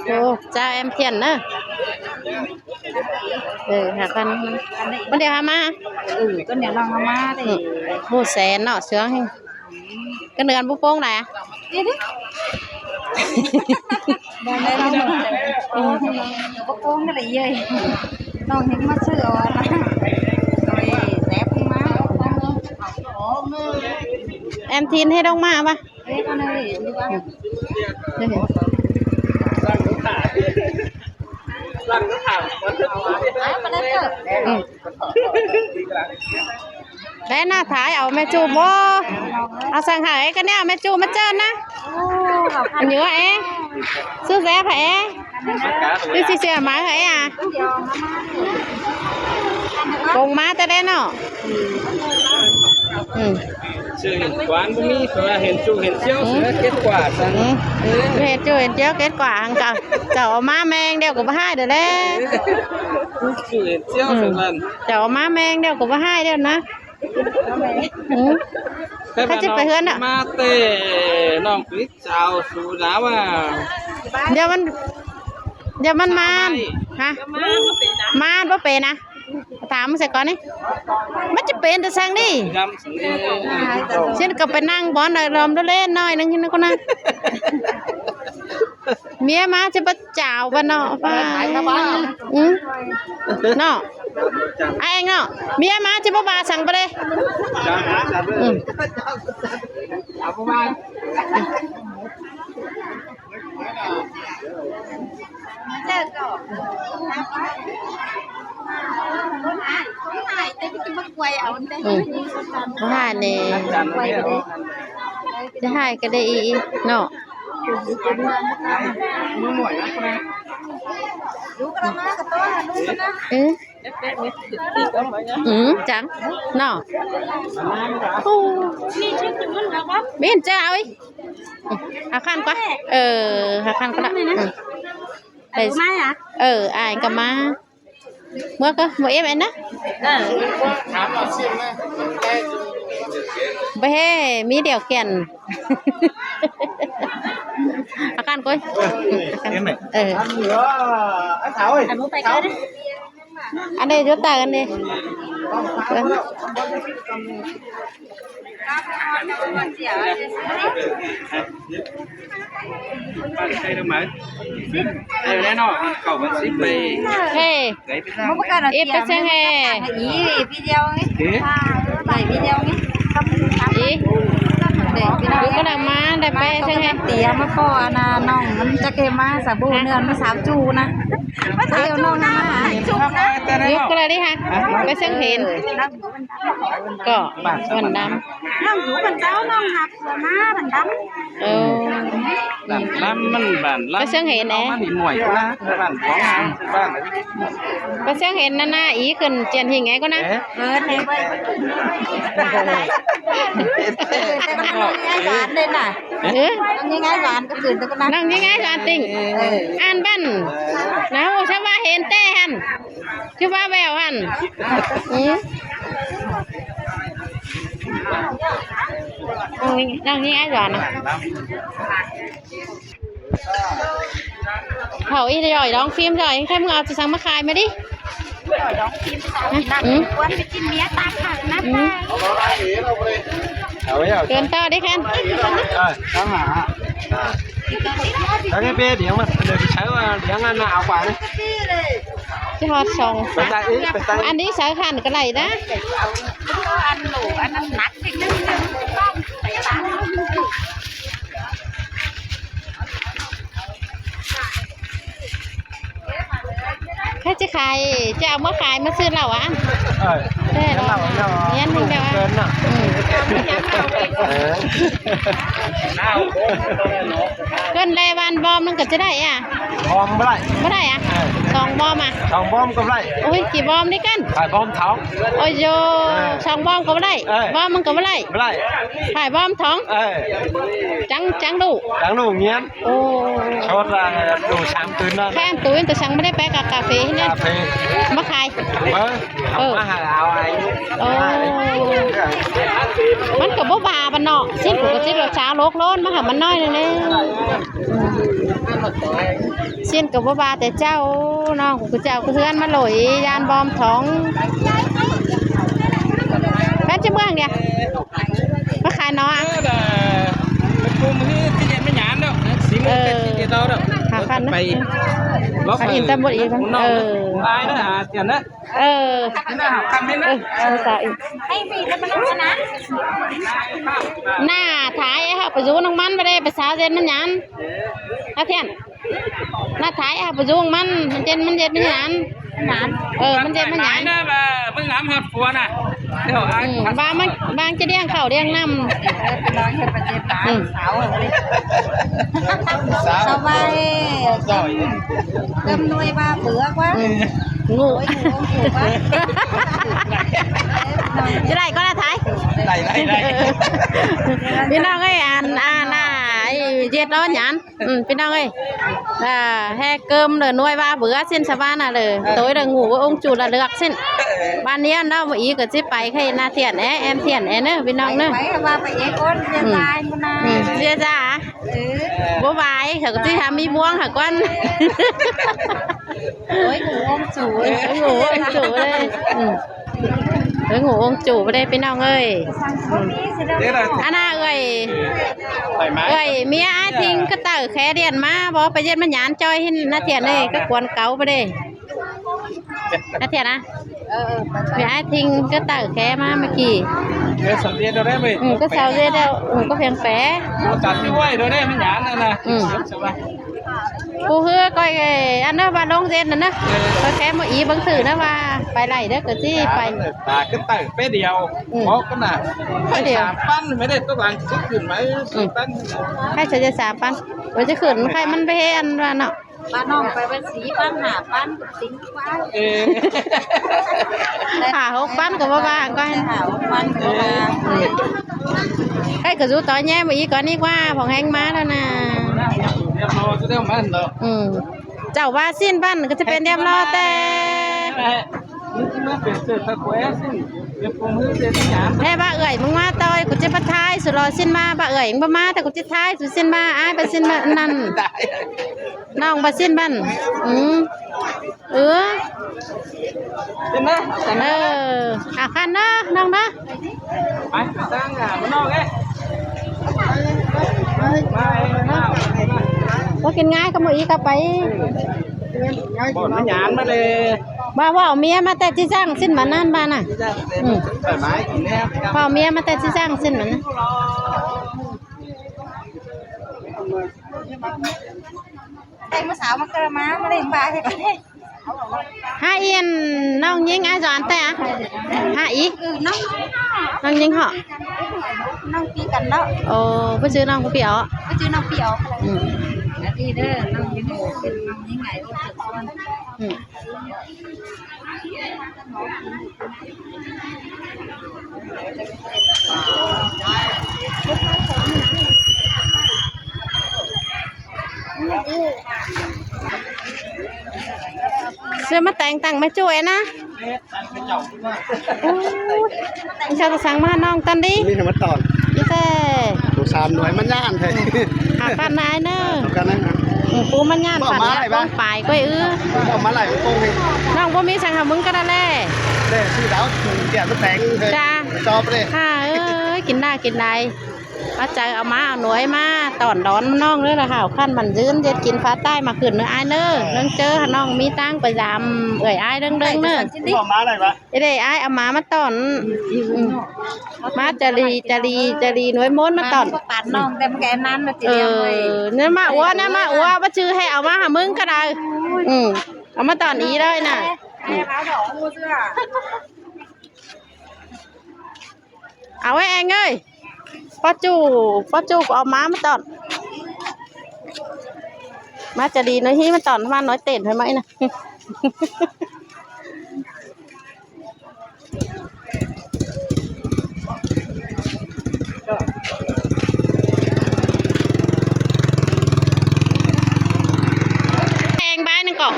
โอ้เจ้าem thiền nữa hả con điều hả má con điều lòng má thì mua xe nọ sướng hình cái đường bút phong này đi đi đây đây lòng bút phong cái gì vậy lòng những mắt sữa rồi dép má em thiên hay đông mà ba đấy con ơi đi ba lần nó thẳng đấy na thái ở mẹ chú bố ở sang hải cái này mẹ chú mất chân á nhớ é sư dép phải đi xì xì máy phải à cùng má tới đây nọ sự hiện quán của mi phải hiện chủ hiện chiếu sẽ kết quả rằng hiện chủ hiện chiếu kết quả hàng cả cháu má men đeo của ba hai rồi đấy chủ hiện chiếu một lần cháu má men đeo của ba hai đeo nữa cái chắc phải hơn ạ ma têน้องปิดchàoสูน้าว่า เดี๋ยวมันมาฮะมาบ่เป็นนะถามมันใส่ก่อนนี่มันจะเป็นแต่สั่งดิฉันก็ไปนั่งบอลหน่อยรอมเล่นหน่อยนึงนี่ก็นะเมียมาจะไปจ่าวบ้านเนาะป้าเนาะไอ้เนาะเมียมาจะไปบาสั่งไปเลยhai này hai cái đây nọ chẳng nọ biết sao ấy khăn quá khăn quá đây ai cầm má mua cơ mua em đó bé mi điều kiện khăn coi anh Thảo ơi anh đây rút tay anh đi đây đâu mà đây đây nó cậu vẫn ship về hey ít cái xe hè video ấy bài video ấyดูก็ดังมาได้ไปใช่ไหม เตี๋ยมาก่อนนะน้องมันจะเกมาสาบูเนื้อมาสาวจูนะมาสาวน้องนะจูนะ ยุก็เลยดิฮะไปเชิงเห็นก็บันดำ น้องอยู่บันเจ้าน้องหักหัวมาบันดำlàm bảnไปเชิงเห็นแน่ มันหน่วยก็นะbảnของบ้าน ไปเชิงเห็นนั่นน่ะอีขึ้นเจียนหิงไงก็นะ เนี่ยไปอะไรแต่ก็นั่งง่ายหวานเลยน่ะนั่งง่ายหวานก็ตื่นแต่ก็นั่ง นั่งยังไงกันติงอ่านบ้านนะโอ้ชาวบ้านเห็นแต่หันชาวบ้านแววหันนั่งยังไงก่อนนะเขาอีหน่อยร้องฟิล์มหน่อยแค่มึงเอาจะสั่งมาขายมาดิร้องฟิล์มนั่งวันไปกินเมียตาขาดนะป้าเกินต่อได้แค่sáng hả cái bê điện mà đểใช้ว่าเลี้ยงอันน่ะเอากว่านี่ จะฮอดส่งอันนี้สายขันก็ไหลนะ อันหนูอันนั้นหนักจริงนึงแค่จะขายจะเอามาขายมาซื้อเราอ่ะได้เราเงี้ยถึงแบบว่าเกินเลยวันบอมมันก็จะได้อ่ะ บอมไม่ได้ ไม่ได้อ่ะ2 บอมอ่ะ 2 บอมก็ไม่ได้ โอ้ยกี่บอมนี่กัน ขายบอมท้อง โอ้ยโย2 บอมก็ไม่ได้บอมมันก็ไม่ได้ ไม่ได้ ขายบอมท้องจังดู จังดูเงี้ย โอ้ ชดละดูช้างตื่นนั่น แค่ตัวแต่สั่งไม่ได้ไปกับกาแฟเนี่ย กาแฟ มาขาย มาหาเอาไอ้ โอ้มันก็บ่บาบันเนาะสิ้นกูก็สิ้นเราช้าโลกโลนมาหามันน้อยนึงเลย เส้นกับบ่าแต่เจ้าน้องกูเจ้ากูเพื่อนมาหลอยยานบอมท้องแม่จะเมืองเนี่ยมาขายน้อง คุมนี่ที่เย็นไม่หยานแล้วสีมือเป็นที่เดียวแล้วไปล็อกอินเตอร์หมดอีกตายนะเจียนนะน่าหักกันไหมนะ สาวอีก ให้มีแล้วมันต้องชนะ หน้าถ่ายค่ะไปดูน้องมันไปได้ไปสาวเจนมันหยันนะเทียนหน้าถ่ายค่ะไปดูมันเจนมันเย็นมันหยันมันเย็นมันหยัน นะว่าเพิ่งน้ำหักฟัวน่ะเดี๋ยวบางจะเลี้ยงเข่าเลี้ยงน้ำ เป็นน้องเห็นประเจ็บตาสาวอะไรสบายเติมนุ้ยบ้าเบื่อกว่า งู ถูกว่า จะได้ก็ได้ถ่าย ได้พี่น้องเอ้ยเจ็ดร้อนหยันพี่น้องเอ้ยแห่เกิมเลยnuôi ba bữa xin sa ba làเลยtối là ngủ với ông chủ là được xin banนี้đâu mà ý cáiไปใครนาเทียนemเทียนเนอะพี่น้องเนอะ ไปว่าไปเอ็กซ์ก้นเรียนลายมันนะ เรียจ้าบัวบายเขาก็ที่ทำมีบ้วงค่ะก้อน โอ้ยงูอมจู งูองจูเลยงูองจูไปได้พี่น้องเอ้ยอันน่ะเอ้ยเมียไอ้ทิ้งก็เต่าแค่เดียนมาบอกไปเย็นมันหยานจอยให้นาเทียนเลยก็กวนเก่าไปได้นาเทียนนะเมียไอ้ทิ้งก็เต่าแค่มาเมื่อกี้ สังเกตเราได้ไหม ก็เสาเรียแล้วก็เพียงแฝง จัดที่ไหวเราได้มันหยานนะกูเฮือก้อยอันนั้นว่าลงเย็นนั่นนะก็แค่มาอีบางสื่อนะว่าไปไหลเด้อก็ที่ไป ตาขึ้นตั้งเป๊ะเดียวเพราะก็น่ะไม่เดียวปั้นไม่ได้ต้องหลังชุดขึ้นไหมปั้น ให้เฉยๆ3 ปันว่าจะขึ้นใครมันไปอันว่าเนาะ ป้าน้องไปเป็นสีป้าหาป้านกับสิงป้า หา6 ปันก็บ่ว่าก็ให้ หาป้านกับมา ใครก็รู้ต่อแย่มาอีกก่อนนี่ว่าของแห้งมาแล้วนะ เดี๋ยวรอจะได้มาเนาะ เจ้าว่าสิ้นบ้านก็จะเป็นเดียมรอแต่ นี่ที่มาเป็นเสื้อตะแควสิ้นเป็นผมมือเสื้อหยาน แม่บ้าเอ่ยมึงมาต่อยกูจะมาทายสุดรอสิ้นมาบ้าเอ่ยมึงมาแต่กูจะทายสุดสิ้นมาอ้ายไปสิ้นมานั่นน้องไปสิ้นบ้านเป็นนะ คันนะน้องนะ ไปตั้งอ่ะมันนอกเอ้มา ว่ากินง่ายก็มืออีกไป บ่นมันหยานมาเลย บ้าว่าเมียมาแต่ที่จ้างสิ้นมานั่นบ้าน่ะ แต่ไม้กินแน่ พ่อเมียมาแต่ที่จ้างสิ้นมันนะ แต่มาสาวมากระมาไม่ได้บาให้ไป ห้าเอียนน้องยิงไอ้จอนแต่ห้าอี น้อง น้องยิงเหรอ น้องปีกันเนาะ โอ้ไปซื้อน้องกูเปียว ก็ชื่อน้องเปียวอะไรดีเด้อน้องยังไงเป็นน้องยังไงก็เกิดซ้อน ซื้อมาแต่งตั้งมาช่วยนะชาวตะสังมาน้องตันดิ นี่ทำมาตอน นี่แต่ ตัวสามหน่วยมันย่านเลย หาปันนายเนอะ กันนะ ปูมันย่านปันยาป้องปลายก้อยออกมาไหลมันตรงเลย น้องบ่มีสังหามึงก็ได้แล่ เด้ชื่อดาวแก่มันแตงเลยจอบเลย กินได้เอาใจเอามาเอาหน่วยมาตอนร้อนน้องเลยละค่ะขั้นมันยืนเด็ดกินฟ้าใต้มาขึ้นเนื้อไอ้เนอเรื่องเจอน้องมีตั้งไปยำไอ้เรื่องเนอ ออกมาอะไรวะ ไอ้ไอ้เอามาตอนมาจะรีหน่วยม้นมาตอน ปัดน้องแต่แกนั้นมาตีเดียวเลย เนี่ยมาอ้วนว่าชื่อให้เอามาหามึงก็ได้เอามาตอนนี้เลยน่ะ แล้วดอกคู่เสื้อ เอาไว้เองเอ้ยป้าจูเอาม้ามาตอนมาจะดีน้อยที่มันตอนมาน้อยเต้นใช่ไหมนะเองบ้านนึงก่อน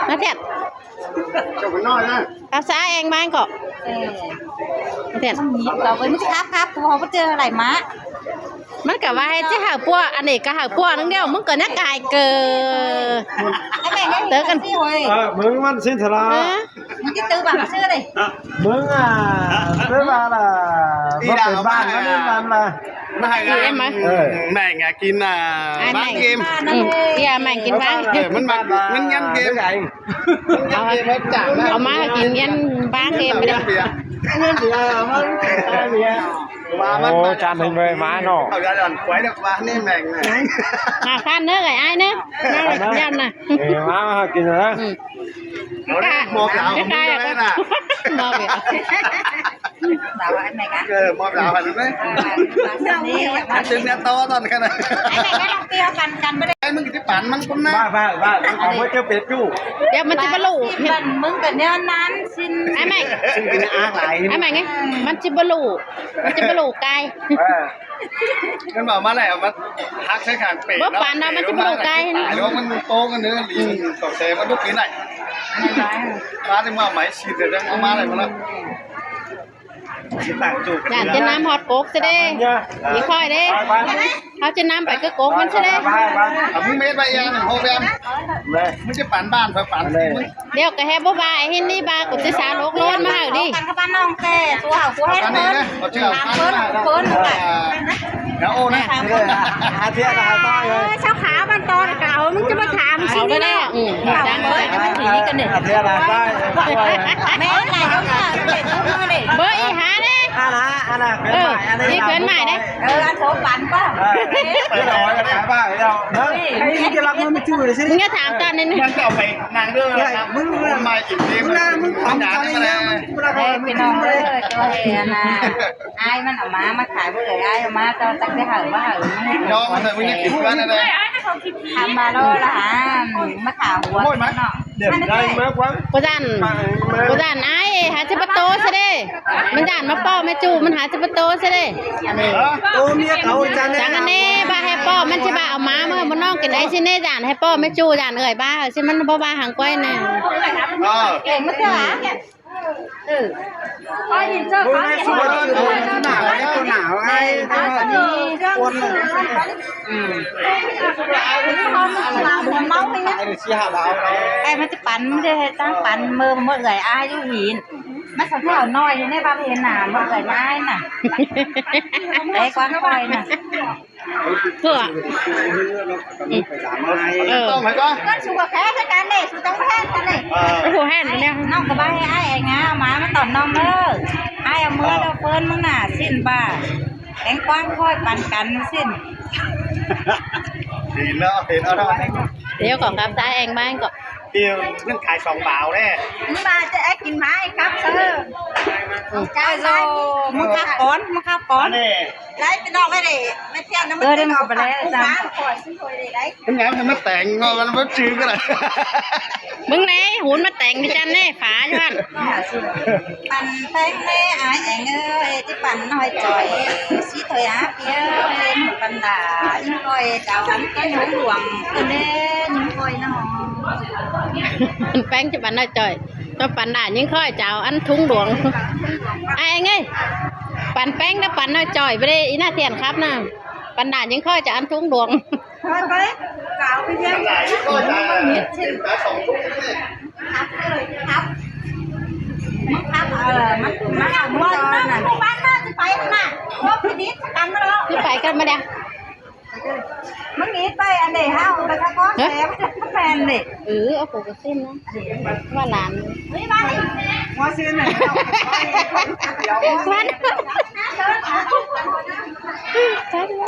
นะเทียน จบมันน้อยนะ เอาซาเองบ้านก่อน เห็น เราไปมึงครับพอเจออะไรมา มันก็ว่าให้จะหาปัวอันนี้ก็หาปัวนึงเดียวมึงก็นักกายเกิน ไอ้แม่เนี่ยเจอกันที่เว้ย มึงมันสิ้นทลา มึงจะตื้อแบบชื่อเลย มึงอ่ะซื้อมาล่ะบ่เป็นบ้านมันนี่มันล่ะ ไม่ให้กันแม่งกินบ้านเกม อย่าแม่งกินบ้าง มันยันเกม เอามากินยันบ้างเกมไปเลย โอ้จานหนึ่งเลยม้าเนาะ เอาจะดอนไว้ดอกว่านี่แม่ง มาข้านเนื้อไก่ไอ้เนื้อยันน่ะ ม้ากินนะ มอบดาวผมเลยนะ มอบเดี๋ยว สาวไอ้แม่กัน มอบดาวแบบนั้นเลย นี่ ถึงเนี่ยโตตอนกันนะ ไอ้แม่ก็ต้องเตี้ยกันไม่ได้ ไอ้มึงที่ปั่นมันคนนะ บ้าเอาไว้เจ้าเป็ดจู่ เดี๋ยวมันจะบรรลุ มึงกับเนี่ยนั้นสิน ไอ้แม่ง ซึ่งเป็นอาไหล ไอ้แม่งไงมันจะบรรลุกาย มันบอกมาแล้วมาทักใช้ขางเป็ดแล้วมันโตกันเนื้อดีต่อเซมันทุกปีไหนมาถึงมาไหมฉีดแต่เอามาอะไรมาแล้วต่างจุก อยากจะน้ำฮอตโก๊กจะได้อีค่อยได้เขาจะน้ำไปก็โก๊กมันจะได้ มึงเมตรไปยังโฮแบมมึงจะปั่นบ้านไปปั่นมึง เดี๋ยวก็แฮบบายเห็นนี่บากุจะสาโลกร้อนมาดิ กันกับบ้านน้องแต่ตัวเขากูให้ อัน เพิ่ นี้ น นะเราเชื่อ เพิ่นแล้วโอ้นะ อาเทียนอาต้อยเลย เช้าขาบ้านตอนเก่ามึงจะมาถามสิ เอาได้แน่ดังเลย มันถีกันเนี่ย อาเทียนอาต้อย แม่ไหนแล้วเนี่ยเด็กทุกมือเด็ก เบอร์อีหาเด้ นี่เพื่อนใหม่เด้ อันโถปั่นป่ะ เปิดร้อยกันนะบ้าเรา ไอ้จะรับเงินไม่จู่เลยสิ มึงจะถามตอนนี้ มันก็เอาไปนางเรื่องนะครับมึงมาอีกทีมึงทำงานอะไร พี่น้องเลยตัวเองนะไอ้มันเอามาขายเพื่อไอ้เอามาตอนตั้งแต่เห่าว่าเห่า น้องมันเลยมึงจะกินกันอะไร ทำมาแล้วละฮะมาขาหัวเนาะ เดี๋ยวได้มากกว่า กูดันไอ้หาจิปโตซะเด้มันด่านมาป้อไม่จูมันหาจิปโตซะเด้ โอ้เมียเขาจาน จังอันนี้บ้าให้ป้อมันจะบ้าเอาม้าเมื่อมันน้องกินไอ้สิเน่ด่านให้ป้อไม่จูด่านเอ่ยบ้าสิมันบ่บ้าหางก้อยแน่ เก่งมั้ยจ๊ะไอ้ดินเจ้า มึงให้สวยหนาวหนาวไอ้คนเมาเลยนะ ไอ้เสียหาดาว ไอ้มันจะปั่นไม่ได้ตั้งปั่นมือมันเลยอ้ายอยู่หินมันสักเท่าน้อยในบ้านเห็นหนามันเลยอ้ายน่ะไอ้กวางคอยน่ะ เพื่อ ต้องไหมก็ ก็ชูกับแพ้กันเด็กชูต้องแพ้กันเด็ก โอ้โหแห่นเนี่ย น้องกับบ้านไอ้ไอ้งาหมามันตอนน้องเด้อไอ้เอามือเด้อเฟิร์นมึงน่ะสิ้นบ้าแตงกวางคอยปั่นกันสิ้น ดีแล้วเห็นเอาได้ เดี๋ยวก่อนครับตาเองบ้างก่อน เดียวนั่นขายสองบาทแน่ มึงมาจะไอ้กินไม้ครับเออจ้าโซมึงขับก้อนมึงขับก้อน นี่ ไล่ไปนอกไม่ได้ไม่เที่ยวนะมันได้มาไปแล้วจ้าคอยซึ่งคอยได้ เป็นไงมันแต่งงอกันมันจืดกันเลย มึงไหนหุ่นมาแต่งดิจันแน่ฝาอยู่ฮั่น ปั่นแป้งแม่ไอ้แองเอ้ยที่ปั่นน้อยจ่อยสีถอยอาเปียวเล่นปันดายิ่งคอยเจ้าอันก็หนุ่มหลวงก็เล่นยิ่งคอยน้อง แป้งจะปั่นได้จ่อยตัวปั่นด่านยิ่งค่อยเจ้าอันทุ่งหลวงไอ้ไงปั่นแป้งนะปั่นได้จ่อยไปได้อีน่าเทียนครับนะปั่นด่านยิ่งค่อยจะอันทุ่งหลวง ไปกล่าวไปเยี่ยม ก็จะแต่สองทุกนี่ ครับเลยครับมันเอาเมื่อตอนนั้นบ้านน่าจะไปน่ะพวกพินิจกันมาแล้ว ขึ้นไปกันมาเด้ มึงหนีไปอันเดียวไปซะก้อนแผลแฟนเด็ก เอาปลูกกระสิ้นนะว่าหลาน เฮ้ยบ้านว่าซื้อหน่อย วันใช่ไหม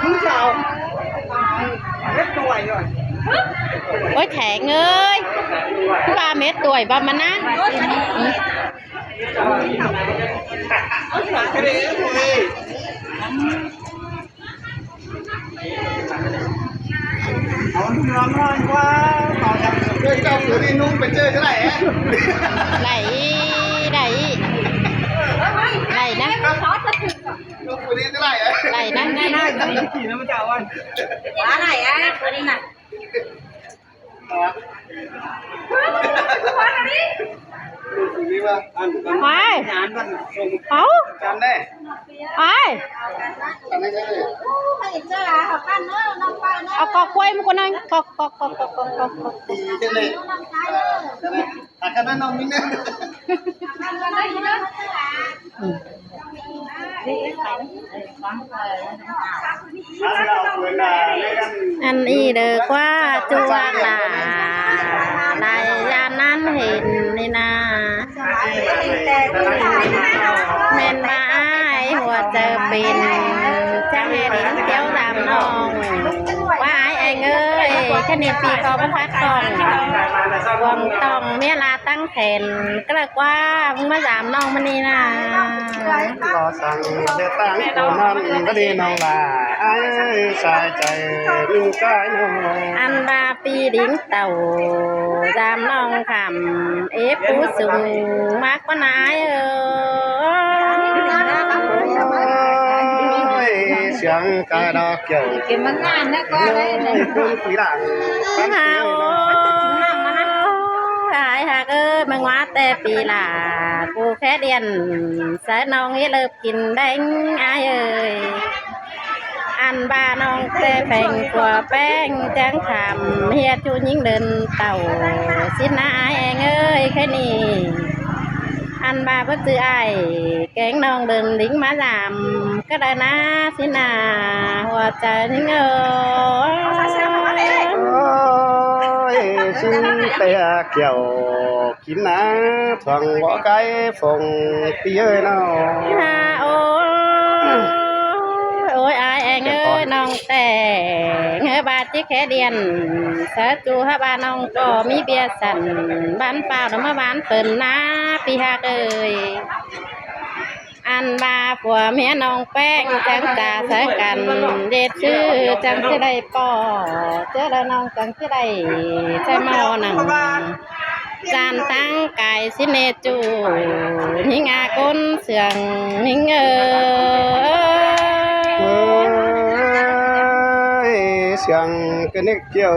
มึงจะเอาเล็บตัวหน่อย โอ้ยแข็งเอ้ยพี่บาเม็ดตัวบ้ามันนะ เอาเนื้อน้อยกว่าต่อจาก เจ้าตัวนี้นุ่งไปเจอเท่าไหร่ฮะ ไหลนะ นุ่งตัวนี้เท่าไหร่ฮะ ไหลนะ ขี่นะมันจะเอาไว้ อะไรอ่ะตัวนี้น่ะ ไปเอาไปเอากอกกล้วยมาคนนึงกอกอันนี้เด้อกว่าจวกล่ะลายยามนั้นเห็นนี่นะแม่นบ้าหัวเจอเป็นจังเห็นเที่ยวตามน้องว่าไอ้เอ้ยแค่นี้ปีก็มันพักกองวงต้องเมียลาตั้งแขนก็เลยว่ามึงมาตามน้องมันนี่นะรอสั่งเดือตั้งตัวมันก็ดีน้องลาไอ้สายใจมีกายน้องอันบาปีดิ้งเต่าตามน้องคำผู้สูงมากกว่านายเสียงกาดอกเกี่ยวกินมันงานนะก็ได้เลยคุณผีหลังหาวหายหักมังว่าแต่ปีหลากูแค่เดียนสายน้องให้เลิกกินได้อายอันบาน้องแต่แผ่งกว่าแป้งจังขำเฮียชูยิ่งเดินเต่าสินายแค่นี้อันบาเพื่อซื้อไอ้แกงน้องเดินลิงมาลำก็ได้นะสินาหัวใจนิ่งชิงเตะเกี่ยวกินนะทวงบ่ไก่ฟงปีเอ้ยน้องโอ้ยไอ้น้องแต่บาดที่แค่เดียนสะจูฮะบาน้องก็มีเบียร์สันบ้านเปล่าน้ำมาบ้านเปิ่นนะปีหักอันบาผัวเมียน้องแป้งจังจ่าใส่กันเด็ดชื่อจังที่ได้ป่อเจอแล้วน้องจังที่ได้ใจเมาหนังจานตั้งไก่สิเนจูหิงอาก้นเสียงหิงเสียงกระเนกเกี่ยว